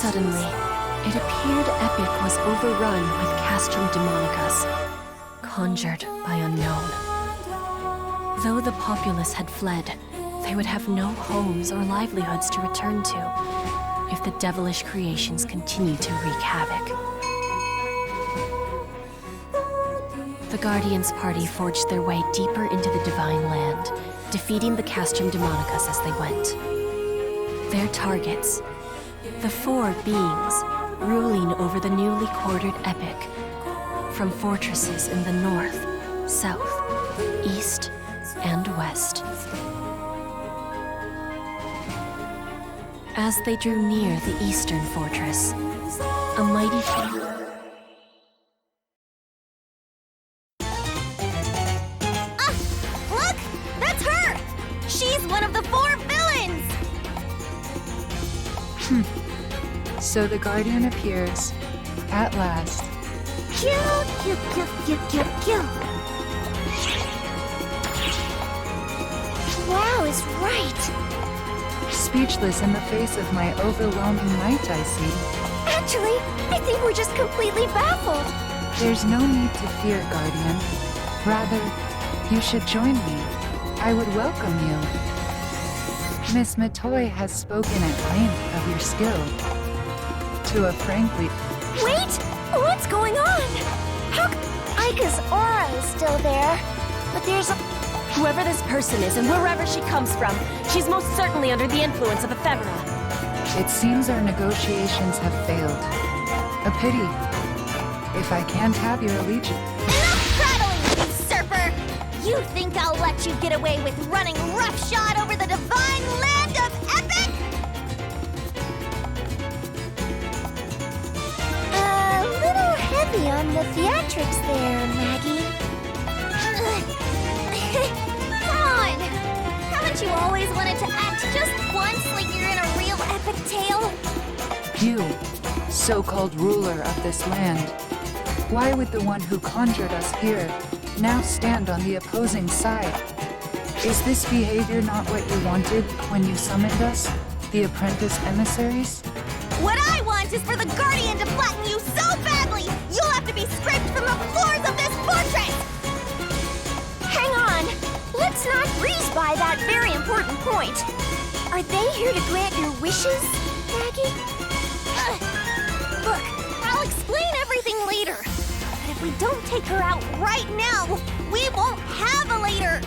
Suddenly, it appeared Epic was overrun with Castrum Demonicus, conjured by unknown. Though the populace had fled, they would have no homes or livelihoods to return to if the devilish creations continued to wreak havoc. The Guardians party forged their way deeper into the Divine Land, defeating the Castrum Demonicus as they went. Their targets, the four beings ruling over the newly quartered Epic, from fortresses in the north, south, east, and west. As they drew near the eastern fortress, a mighty Look! That's her! She's one of the four villains! So the Guardian appears, at last. Kill, kill, kill, kill, kill, kill. Wow is right. Speechless in the face of my overwhelming might, I see. Actually, I think we're just completely baffled. There's no need to fear, Guardian. Rather, you should join me. I would welcome you. Miss Matoy has spoken at length of your skill. To a frankly... Wait! What's going on? How Aika's aura is still there, but there's a... Whoever this person is and wherever she comes from, she's most certainly under the influence of ephemera. It seems our negotiations have failed. A pity. If I can't have your allegiance... Enough prattling, usurper! You think I'll let you get away with running roughshod over the divine land of Epic? A little heavy on the theatrics there, Maggie. Come on! Haven't you always wanted to act just once like you're in a real epic tale? You, so-called ruler of this land, why would the one who conjured us here now stand on the opposing side? Is this behavior not what you wanted when you summoned us, the apprentice emissaries? What I want is for the Guardian to flatten you so badly, you'll have to be scraped from the floors of this fortress! Hang on! Let's not breeze by that very important point. Are they here to grant your wishes, Maggie? Look, I'll explain everything later. But if we don't take her out right now, we won't have a later!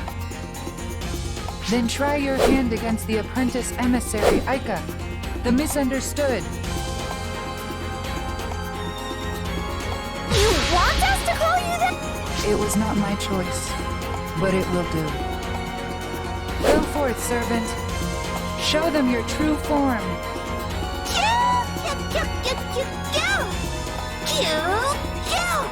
Then try your hand against the apprentice emissary, Aika, the misunderstood. You want us to call you that? It was not my choice, but it will do. Go forth, servant. Show them your true form. Kill! Kill! Kill! Kill! Kill! Kill! Kill!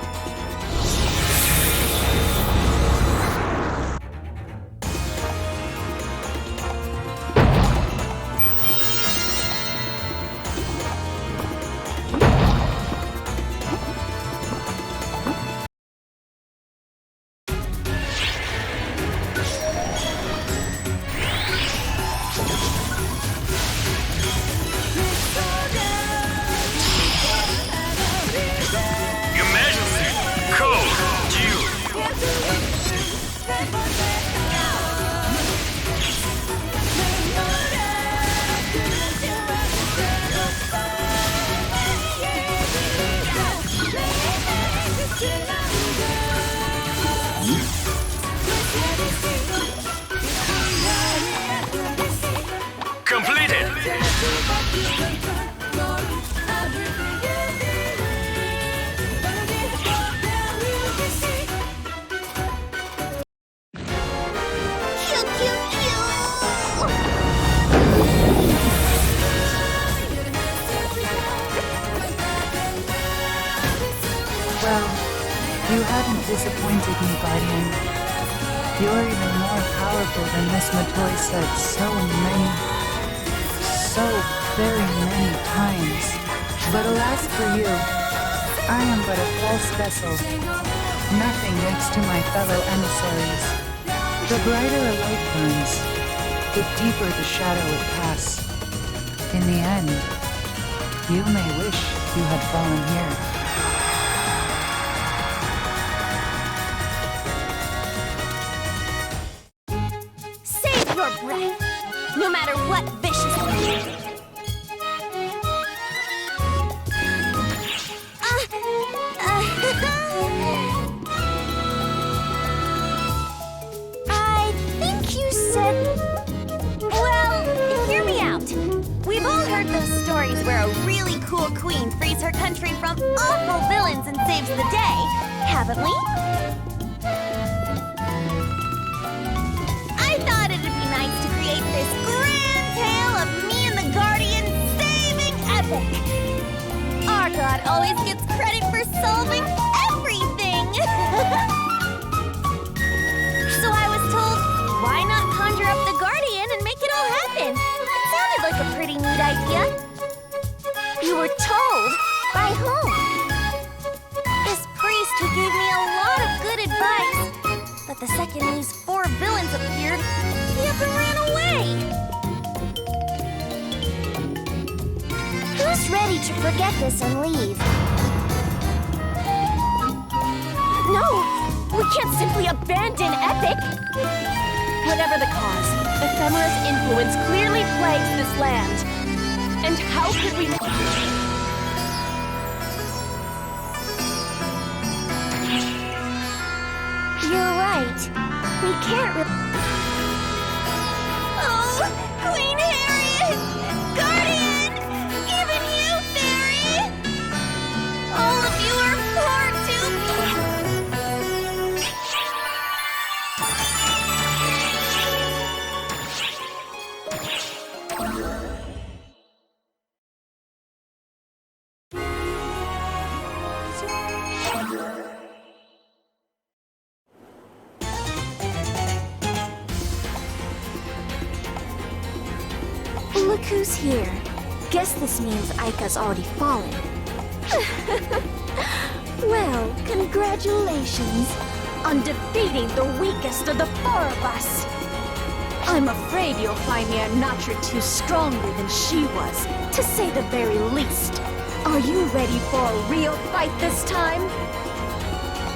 Well, you haven't disappointed me, Guardian. You're even more powerful than Miss Matoy said so very many times. But alas for you, I am but a false vessel, nothing next to my fellow emissaries. The brighter a light burns, the deeper the shadow it casts. In the end, You may wish you had fallen here. Save your breath, no matter what vicious. I think you said. Well, hear me out. We've all heard those stories where a really cool queen frees her country from awful villains and saves the day, haven't we? I thought it'd be nice to create this grand tale of me and the Guardian saving epic. Our god always gets credit for solving everything. So I was told, why not conjure up the Guardian and make it all happen? It sounded like a pretty neat idea. You were told? By whom? This priest who gave me a lot of good advice. But the second these 4 villains appeared, he up and ran away. Who's ready to forget this and leave? No! We can't simply abandon Epic! Whatever the cause, Ephemera's influence clearly plagues this land. And how could we... You're right. We can't Oh, Queen Harriet! Guardian! Even you, Fairy! All of you are far too... Look who's here. Guess this means Aika's already fallen. Well, congratulations on defeating the weakest of the 4 of us. I'm afraid you'll find me a notch or two stronger than she was, to say the very least. Are you ready for a real fight this time?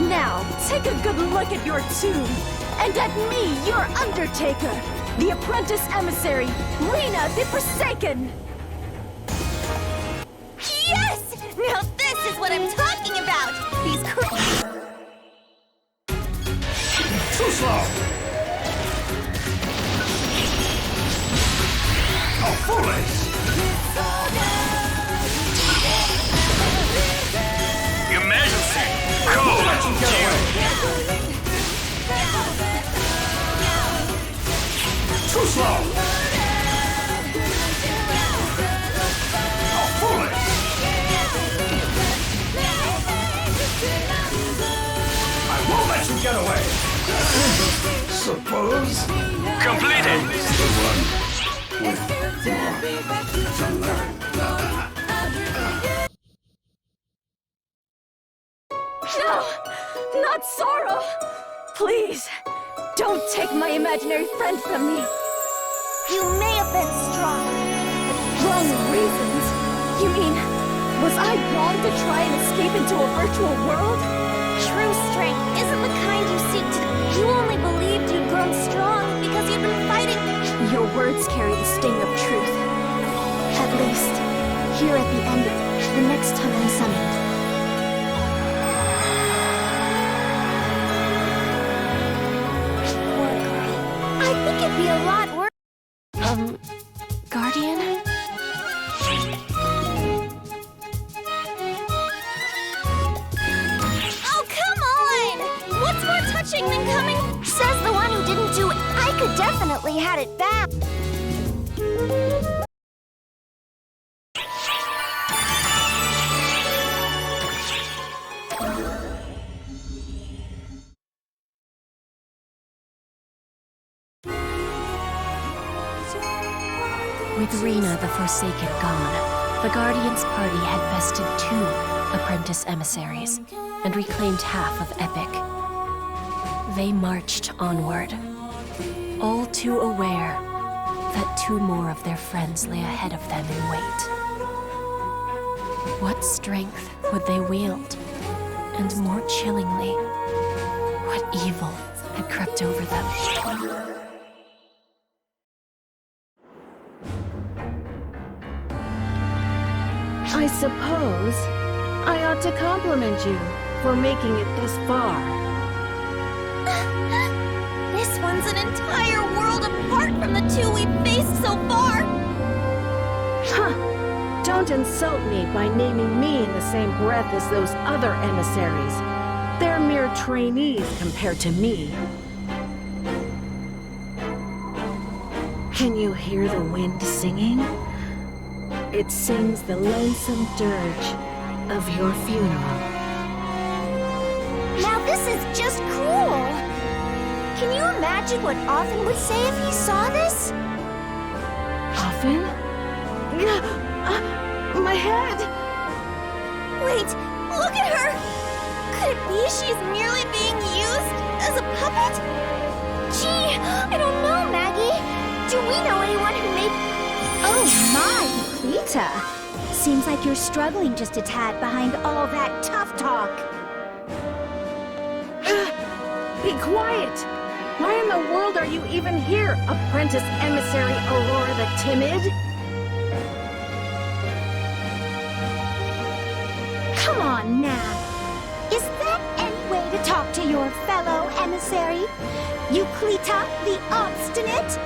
Now, take a good look at your tomb, and at me, your Undertaker, the apprentice emissary, Rena the Forsaken! Yes! Now this is what I'm talking about! These Too slow! How foolish! Your Majesty! Cold! Let you get away! Too slow! How foolish! I won't let you get away! Suppose Completed! the one with more to learn. No! Not Sorrow! Please, don't take my imaginary friend from me! You may have been strong. Wrong reasons? You mean, was I wrong to try and escape into a virtual world? True strength isn't the kind you seek to... You only believed you'd grown strong because you'd been fighting... Your words carry the sting of truth. At least, here at the end of the next time I'm summoned. Poor girl. I think it'd be a lot worse... Guardian? Oh, come on! What's more touching than coming... Says the one who didn't do it. I could definitely had it back. With Rena the Forsaken gone, the Guardians' party had bested 2 apprentice emissaries and reclaimed half of Epic. They marched onward, all too aware that 2 more of their friends lay ahead of them in wait. What strength would they wield? And more chillingly, what evil had crept over them? I suppose I ought to compliment you for making it this far. This one's an entire world apart from the two we've faced so far! Huh! Don't insult me by naming me in the same breath as those other emissaries. They're mere trainees compared to me. Can you hear the wind singing? It sings the lonesome dirge of your funeral. Now this is just cruel! Can you imagine what Offen would say if he saw this? Offen? My head! Wait, look at her! Could it be she's merely being used as a puppet? Gee, I don't know, Maggie. Do we know anyone who may... Oh my, Rita. Seems like you're struggling just a tad behind all that tough talk. Be quiet! Why in the world are you even here, apprentice emissary Aurora the Timid? Come on now. Is that any way to talk to your fellow emissary? Euclita the Obstinate?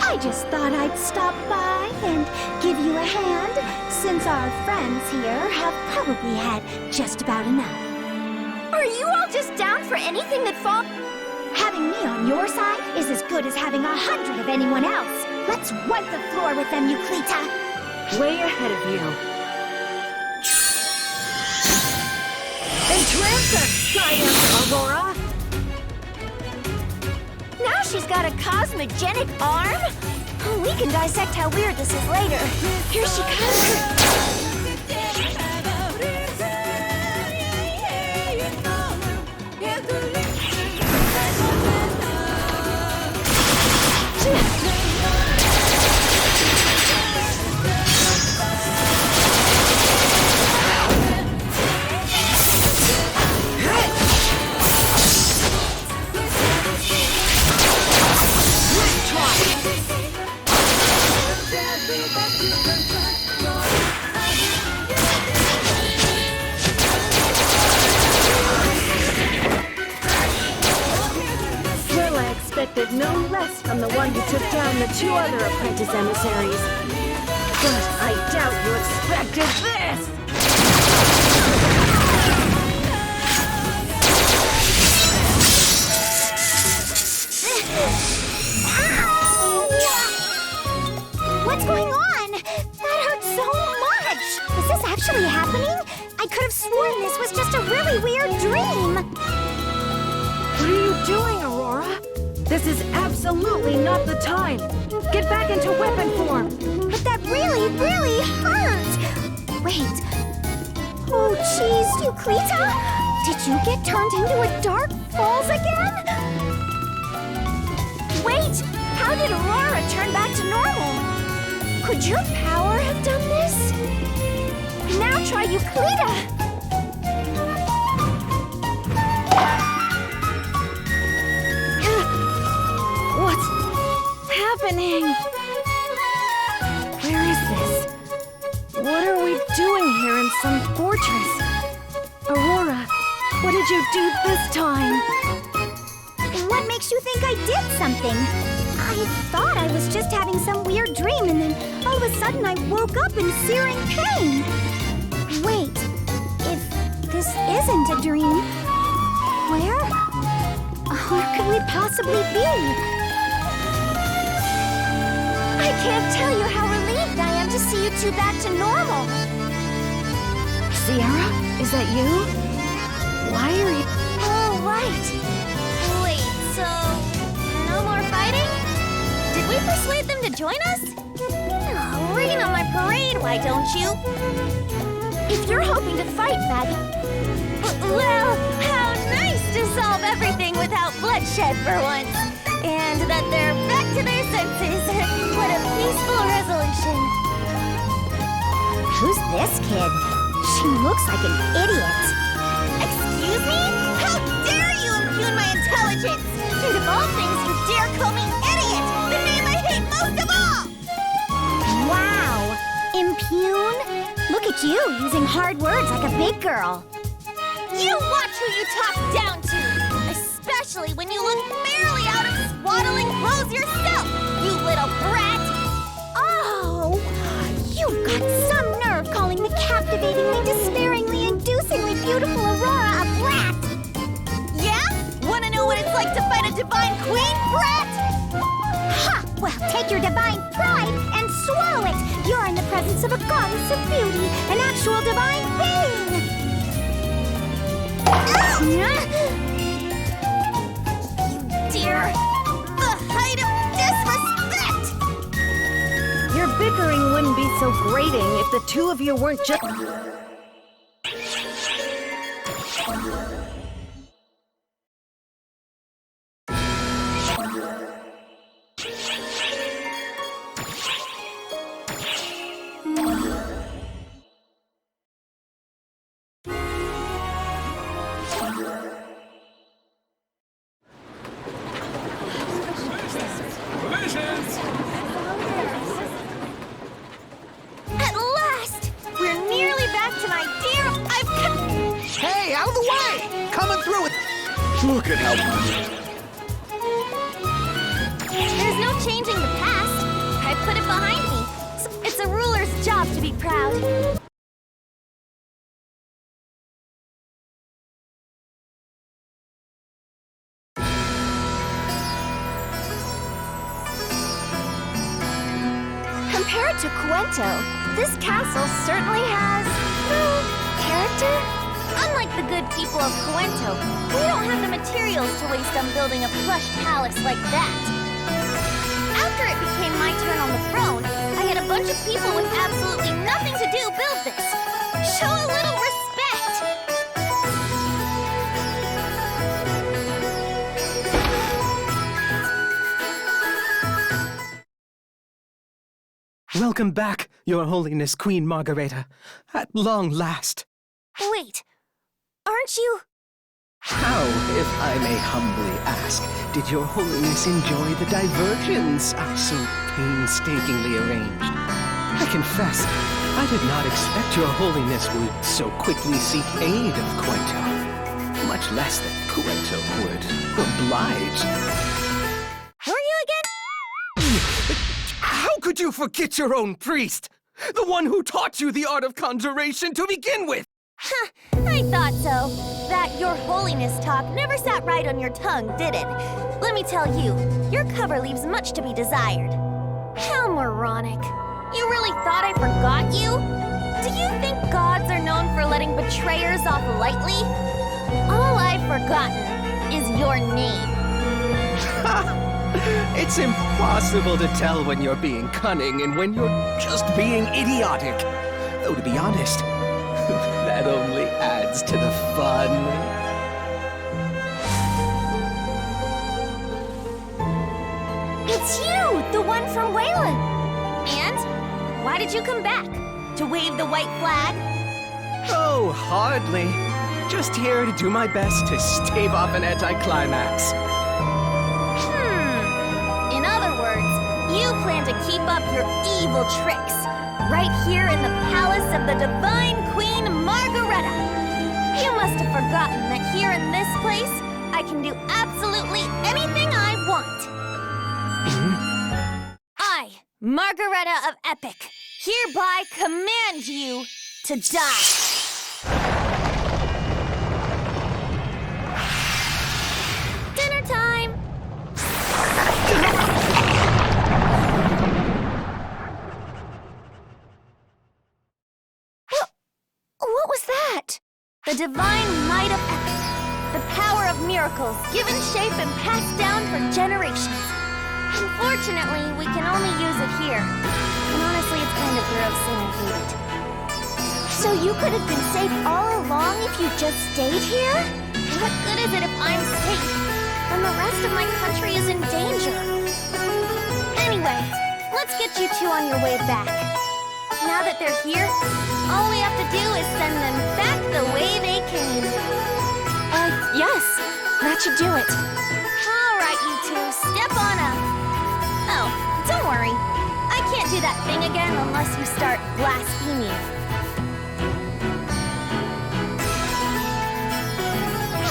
I just thought I'd stop by and give you a hand, since our friends here have probably had just about enough. Are you all just down for anything that falls? Having me on your side is as good as having 100 of anyone else. Let's wipe the floor with them, Euclita. Way ahead of you. Entrance us, Science Aurora! Now she's got a cosmogenic arm? We can dissect how weird this is later. Here she comes. No less from the one who took down the two other apprentice emissaries. But I doubt you expected this! What's going on? That hurt so much! Is this actually happening? I could have sworn this was just a really weird dream! What are you doing, Aurora? This is absolutely not the time! Get back into weapon form! But that really, really hurt! Wait. Oh, jeez, Euclita? Did you get turned into a dark falls again? Wait! How did Aurora turn back to normal? Could your power have done this? Now try Euclita! Happening? Where is this? What are we doing here in some fortress? Aurora, what did you do this time? What makes you think I did something? I thought I was just having some weird dream, and then all of a sudden I woke up in searing pain. Wait, if this isn't a dream, where could we possibly be? I can't tell you how relieved I am to see you two back to normal. Sierra, is that you? Why are you... Oh, right. Wait, so... no more fighting? Did we persuade them to join us? Oh, rain on my parade, why don't you? If you're hoping to fight, Maggie... Well, how nice to solve everything without bloodshed for once. And that they're back to their senses. What a peaceful resolution. Who's this kid? She looks like an idiot. Excuse me? How dare you impugn my intelligence? And of all things, you dare call me idiot, the name I hate most of all! Wow! Impugn? Look at you, using hard words like a big girl. You watch who you talk down to! Especially when you look barely out of swaddling clothes yourself, you little brat! Oh! You've got some nerve calling the captivatingly, despairingly, inducingly beautiful Aurora a brat! Yeah? Wanna know what it's like to fight a divine queen, brat? Ha! Well, take your divine pride and swallow it! You're in the presence of a goddess of beauty, an actual divine being! You dear, the height of disrespect! Your bickering wouldn't be so grating if the two of you weren't just... At last! We're nearly back to my dear... Hey, out of the way! Coming through it! Look at how... There's no changing the past. I put it behind me. It's a ruler's job to be proud. Compared to Cuento, this castle certainly has, character? Unlike the good people of Cuento, we don't have the materials to waste on building a plush palace like that. After it became my turn on the throne, I had a bunch of people with absolutely nothing to do build this. Show a little respect! Welcome back, Your Holiness Queen Margareta. At long last. Wait, aren't you... How, if I may humbly ask, did Your Holiness enjoy the diversions I so painstakingly arranged? I confess, I did not expect Your Holiness would so quickly seek aid of Cuento. Much less that Cuento would oblige. Who are you again? How could you forget your own priest? The one who taught you the art of conjuration to begin with! Huh, I thought so. That Your Holiness talk never sat right on your tongue, did it? Let me tell you, your cover leaves much to be desired. How moronic. You really thought I forgot you? Do you think gods are known for letting betrayers off lightly? All I've forgotten is your name. It's impossible to tell when you're being cunning and when you're just being idiotic. Though to be honest, that only adds to the fun. It's you, the one from Wayland. And why did you come back? To wave the white flag? Oh, hardly. Just here to do my best to stave off an anticlimax. In other words, you plan to keep up your evil tricks. Right here in the palace of the Divine Queen Margareta. You must have forgotten that here in this place, I can do absolutely anything I want. I, Margareta of Epic, hereby command you to die. Dinner time! What was that? The divine might of Epic. The power of miracles, given shape and passed down for generations. Unfortunately, we can only use it here. And honestly, it's kind of gross and I hate it. So you could have been safe all along if you just stayed here? What good is it if I'm safe, and the rest of my country is in danger. Anyway, let's get you two on your way back. Now that they're here, all we have to do is send them back the way they came. Yes, that should do it. All right, you two, step on up. Oh, don't worry. I can't do that thing again unless you start blaspheming.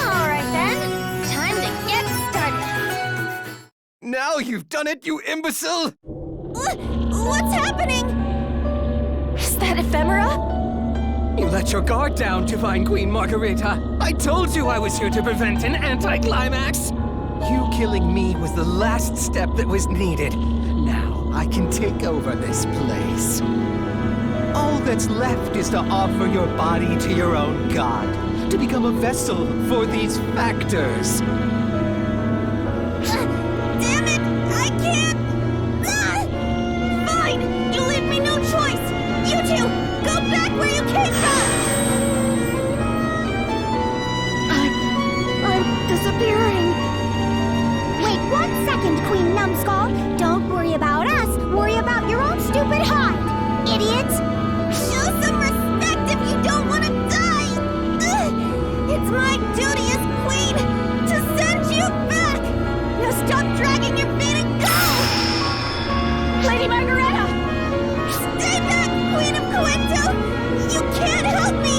All right then, time to get started. Now you've done it, you imbecile! What's happening? Is that ephemera? You let your guard down, Divine Queen Margarita. I told you I was here to prevent an anticlimax. You killing me was the last step that was needed. Now I can take over this place. All that's left is to offer your body to your own god, to become a vessel for these factors. Damn it! I can't! Fine! You leave me no choice! You two, go back where you came from! I'm disappearing. Wait 1 second, Queen Numbskull. Don't worry about us. Worry about your own stupid hide, idiot. Show some respect if you don't want to die! It's my duty as queen to send you back! Now stop dragging your feet and go! Lady Margareta! Stay back, Queen of Quinto! You can't help me!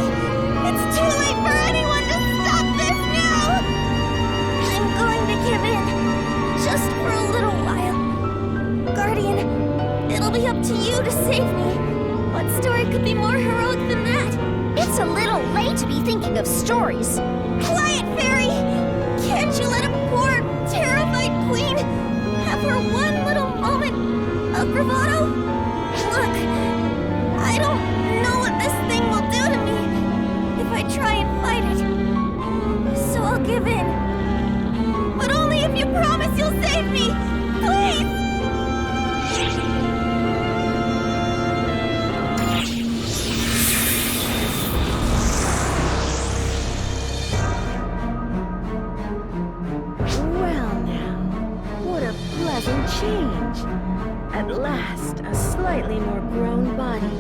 It's too late for anyone to stop this now! I'm going to give in, just for a little while. Guardian, it'll be up to you to save me. What story could be more heroic than that? It's a little late to be thinking of stories. Quiet, Fairy! Can't you let a poor, terrified queen have her one little moment of bravado? Look, I don't know what this thing will do to me if I try and fight it. So I'll give in. But only if you promise you'll save me! Please! Well now, what a pleasant change. At last, a slightly more grown body.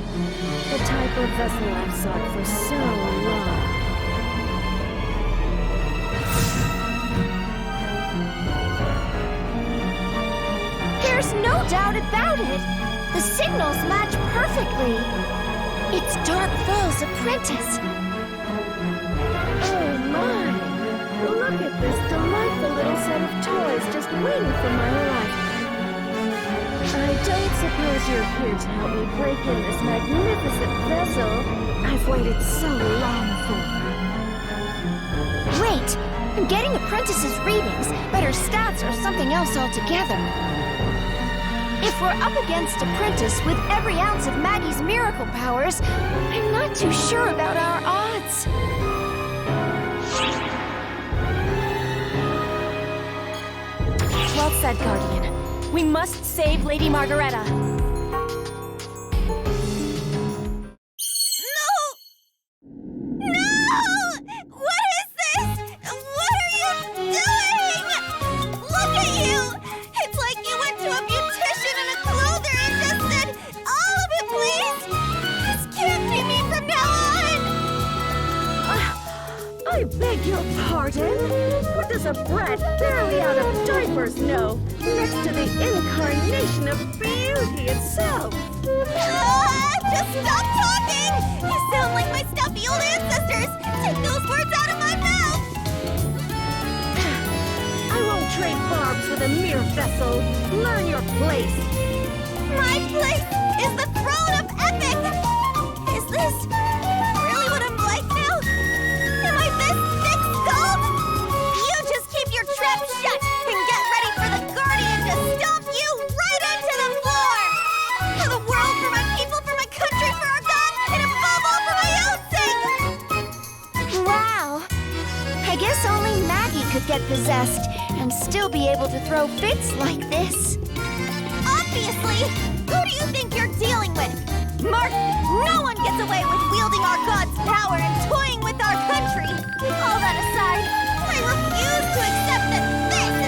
The type of vessel I've sought for so long. There's no doubt about it. The signals match perfectly. It's Dark Fall's apprentice. Oh my! Look at this delightful little set of toys just waiting for my arrival. I don't suppose you're here to help me break in this magnificent vessel I've waited so long for. Wait, I'm getting apprentice's readings, but her stats are something else altogether. If we're up against apprentice with every ounce of Maggie's miracle powers, I'm not too sure about our odds. Well said, Guardian. We must save Lady Margareta. No! No! What is this? What are you doing? Look at you! It's like you went to a beautician and a clother and just said, all of it, please! This can't be me from now on! I beg your pardon? What does a brat barely out of diapers know? Next to the incarnation of beauty itself. Just stop talking! You sound like my stuffy old ancestors! Take those words out of my mouth! I won't trade barbs with a mere vessel. Learn your place. My place is the throne of Epic! Is this really what I'm like now? Am I this thick-skulled? You just keep your trap shut and get ready for the Guardian to stomp you right into the floor! For the world, for my people, for my country, for our God, and above all for my own sake! Wow. I guess only Maggie could get possessed and still be able to throw fits like this. Obviously! Who do you think you're dealing with? Mark, no one gets away with wielding our God's power and toying with our country! All that aside, I refuse to accept that this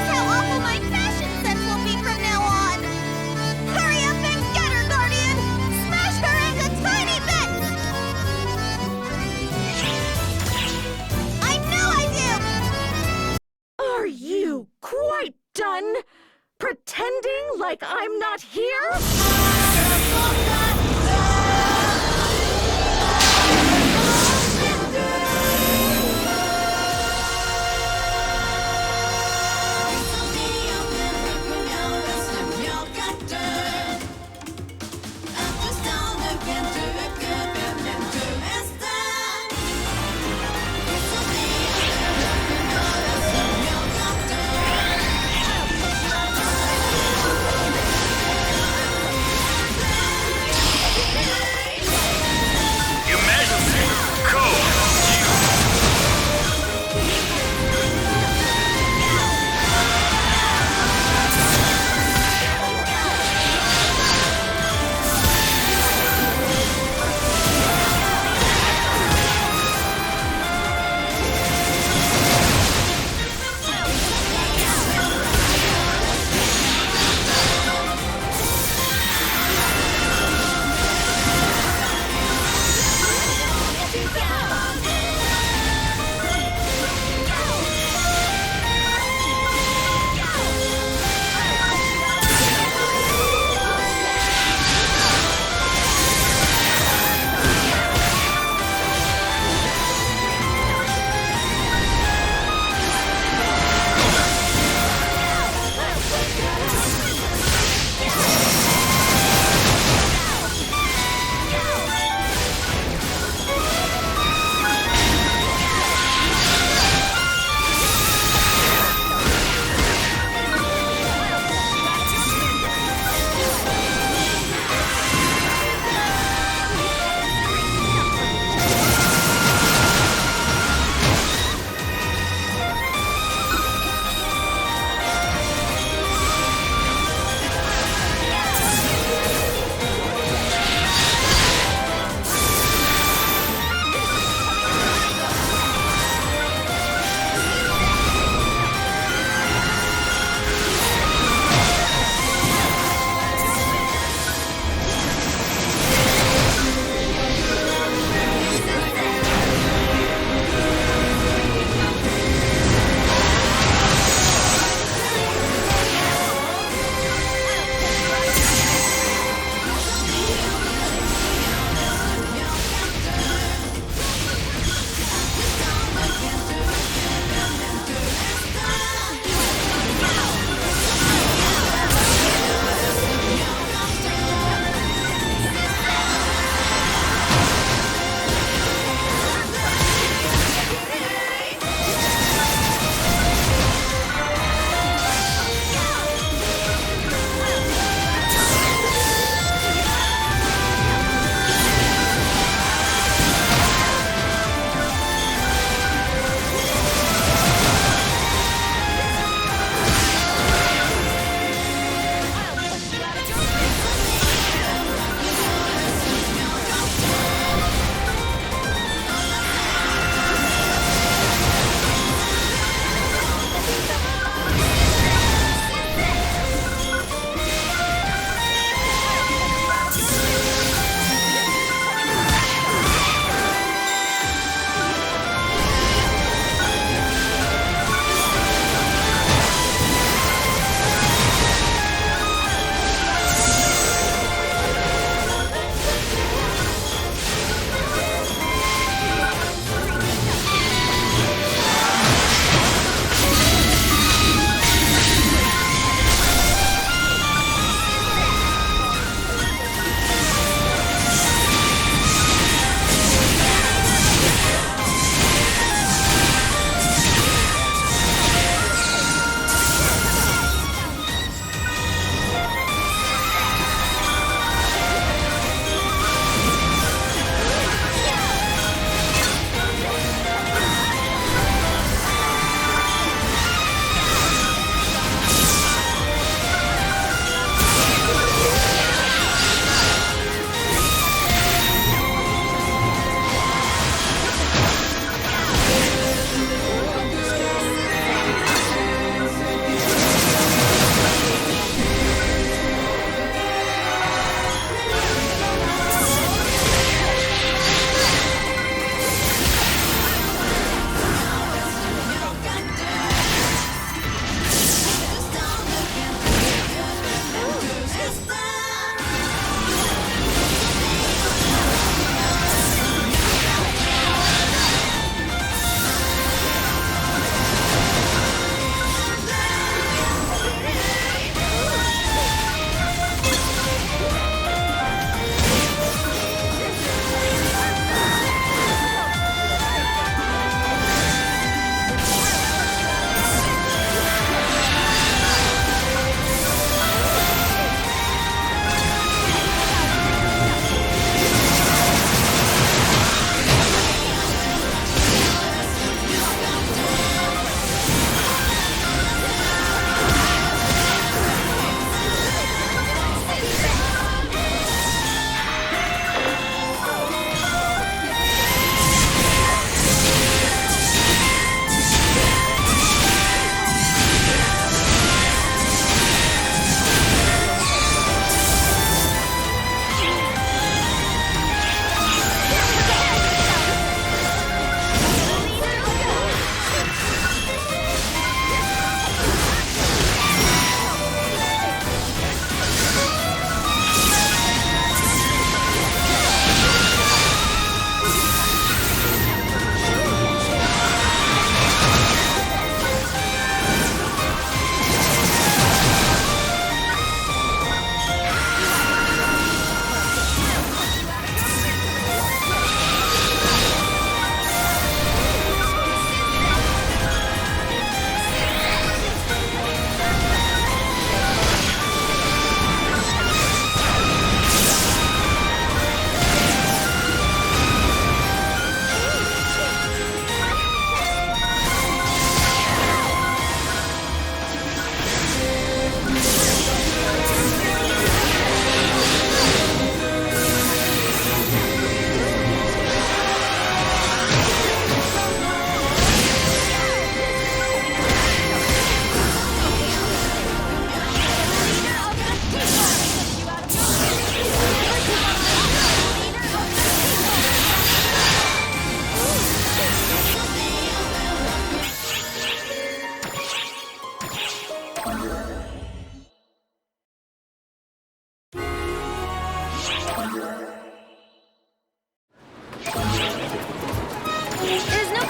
There's no...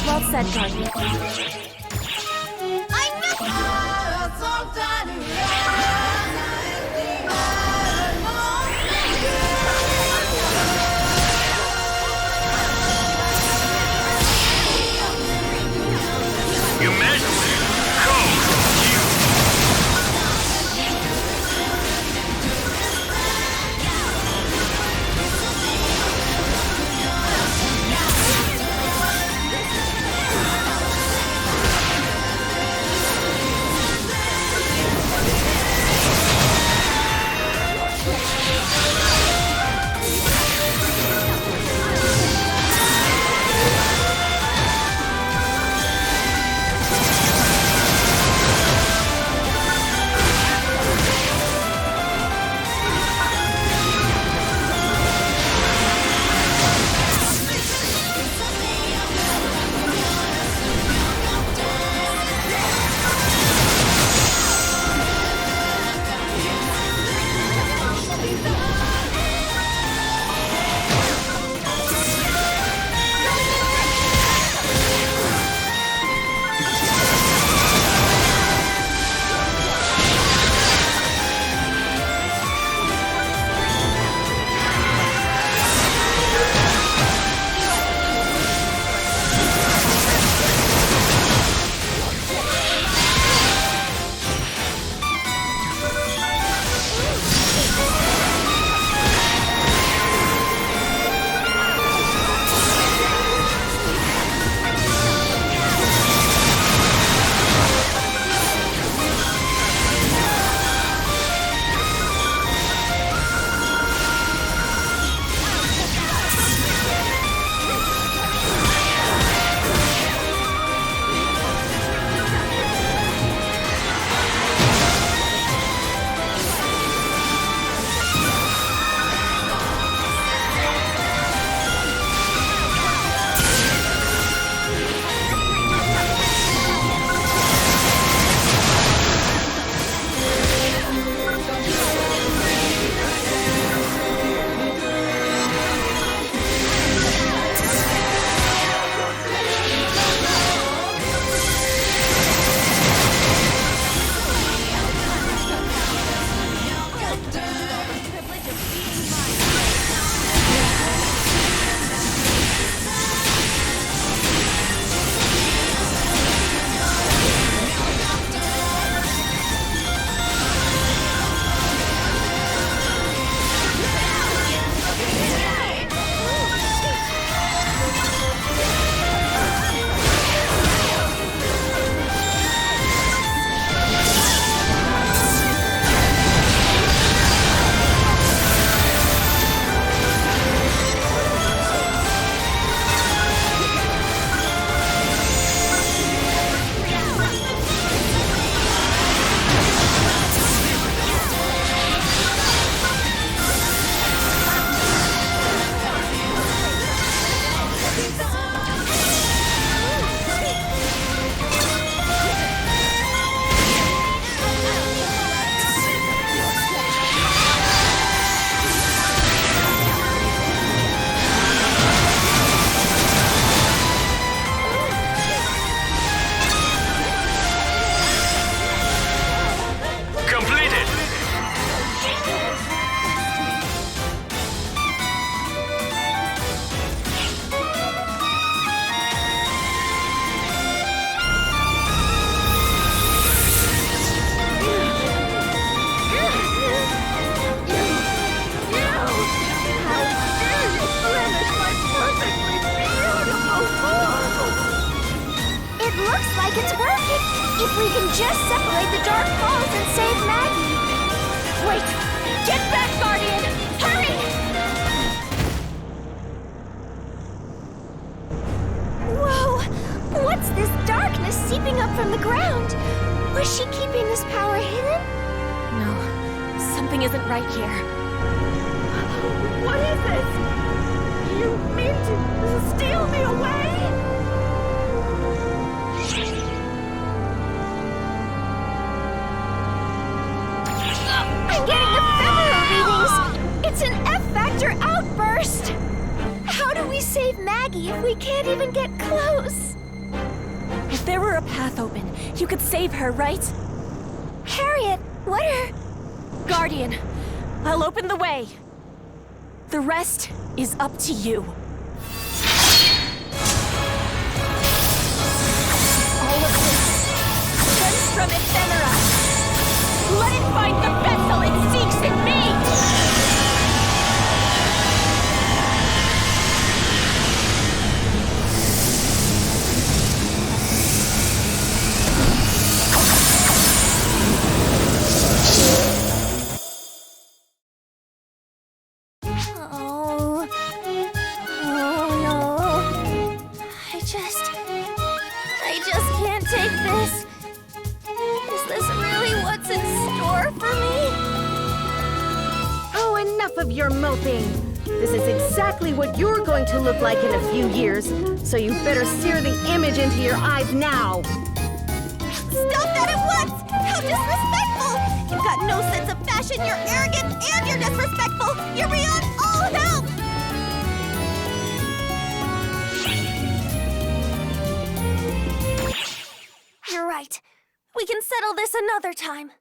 Well said, Guardian. I know... Your Majesty, code you. If we can just separate the Dark Falls and save Maggie. Wait! Get back, Guardian! Hurry! Whoa! What's this darkness seeping up from the ground? Was she keeping this power hidden? No, something isn't right here. What is it? You mean to steal me away? save Maggie if we can't even get close? If there were a path open, you could save her, right? Harriet, what are... Guardian, I'll open the way. The rest is up to you. All of this stems from ephemera. Let it find the vessel it seeks in me! Oh. Oh no. I just can't take this. Is this really what's in store for me? Oh, enough of your moping. This is exactly what you're going to look like in a few years, so you better sear the image into your eyes now. Stop that at once! How disrespectful! You've got no sense of fashion, you're arrogant, and you're disrespectful! You're beyond all help! You're right. We can settle this another time.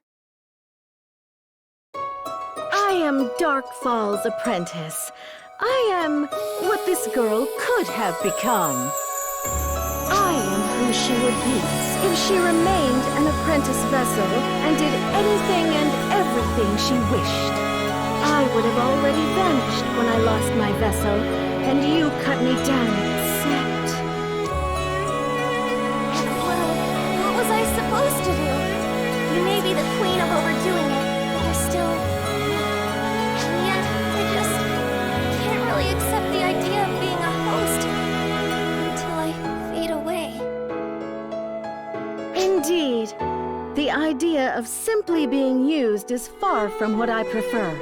I am Darkfall's apprentice. I am what this girl could have become. I am who she would be if she remained an apprentice vessel and did anything and everything she wished. I would have already vanished when I lost my vessel, and you cut me down except... Well, what was I supposed to do? You may be the queen of overdoing it, but you're still... And yet, I just can't really accept the idea of being a host until I fade away. Indeed. The idea of simply being used is far from what I prefer.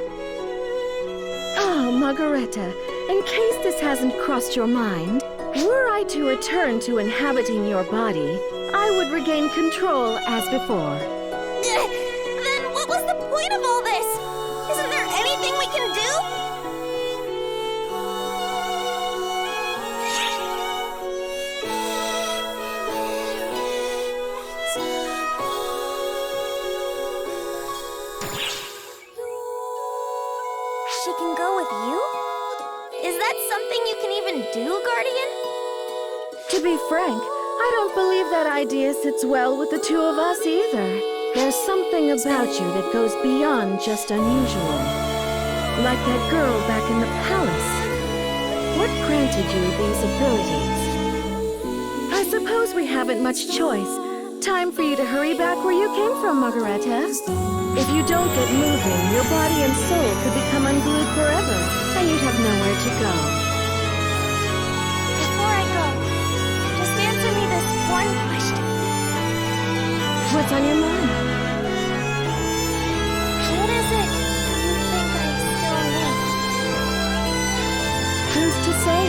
Oh, Margareta, in case this hasn't crossed your mind, were I to return to inhabiting your body, I would regain control as before. Then what was the point of all this? Isn't there anything we can do? She can go with you? Is that something you can even do, Guardian? To be frank, I don't believe that idea sits well with the two of us either. There's something about you that goes beyond just unusual. Like that girl back in the palace. What granted you these abilities? I suppose we haven't much choice. Time for you to hurry back where you came from, Margareta. If you don't get moving, your body and soul could become unglued forever, and you'd have nowhere to go. Before I go, just answer me this one question. What's on your mind? What is it you think I still need? Who's to say?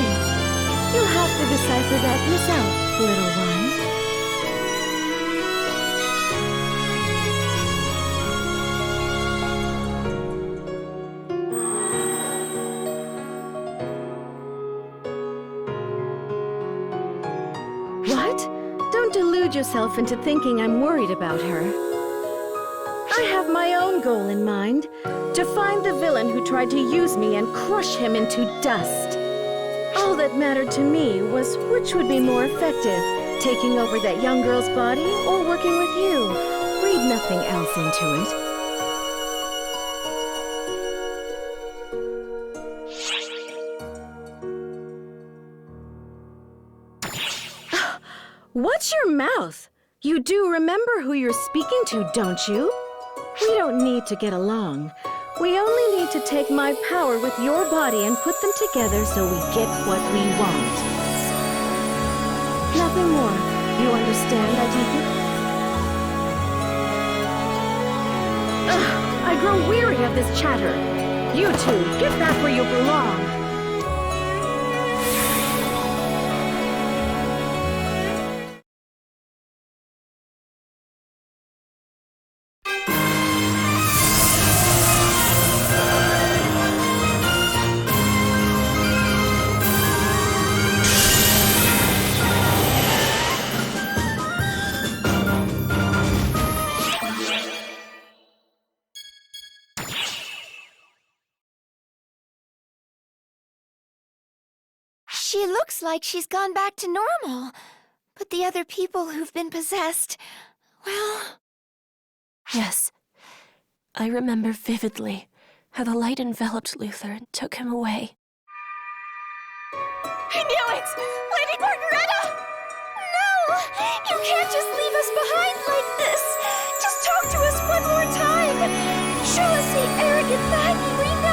You'll have to decipher that yourself, little one. What? Don't delude yourself into thinking I'm worried about her. I have my own goal in mind, to find the villain who tried to use me and crush him into dust. All that mattered to me was which would be more effective, taking over that young girl's body or working with you. Read nothing else into it. What's your mouth? You do remember who you're speaking to, don't you? We don't need to get along. We only need to take my power with your body and put them together so we get what we want. Nothing more. You understand, I take it? Ugh, I grow weary of this chatter. You two, get back where you belong. She looks like she's gone back to normal. But the other people who've been possessed, well... Yes. I remember vividly how the light enveloped Luther and took him away. I knew it! Lady Margareta! No! You can't just leave us behind like this! Just talk to us one more time! Show us the arrogant Maggie we know!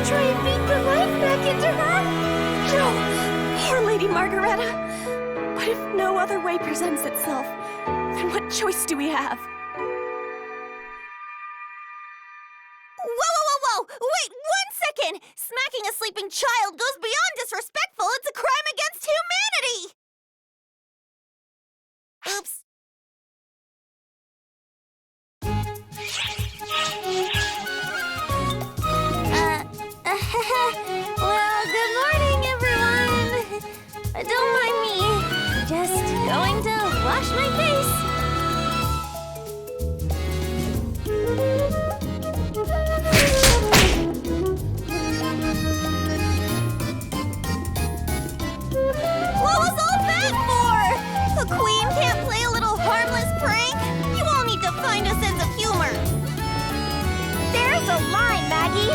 Try and beat the life back into her? No! Poor Lady Margareta! But if no other way presents itself, then what choice do we have? Whoa! Wait 1 second! Smacking a sleeping child goes beyond disrespectful. It's a crime against humanity! Oops. Well, good morning, everyone. Don't mind me. Just going to wash my face. What was all that for? The queen can't play a little harmless prank? You all need to find a sense of humor. There's a line, Maggie.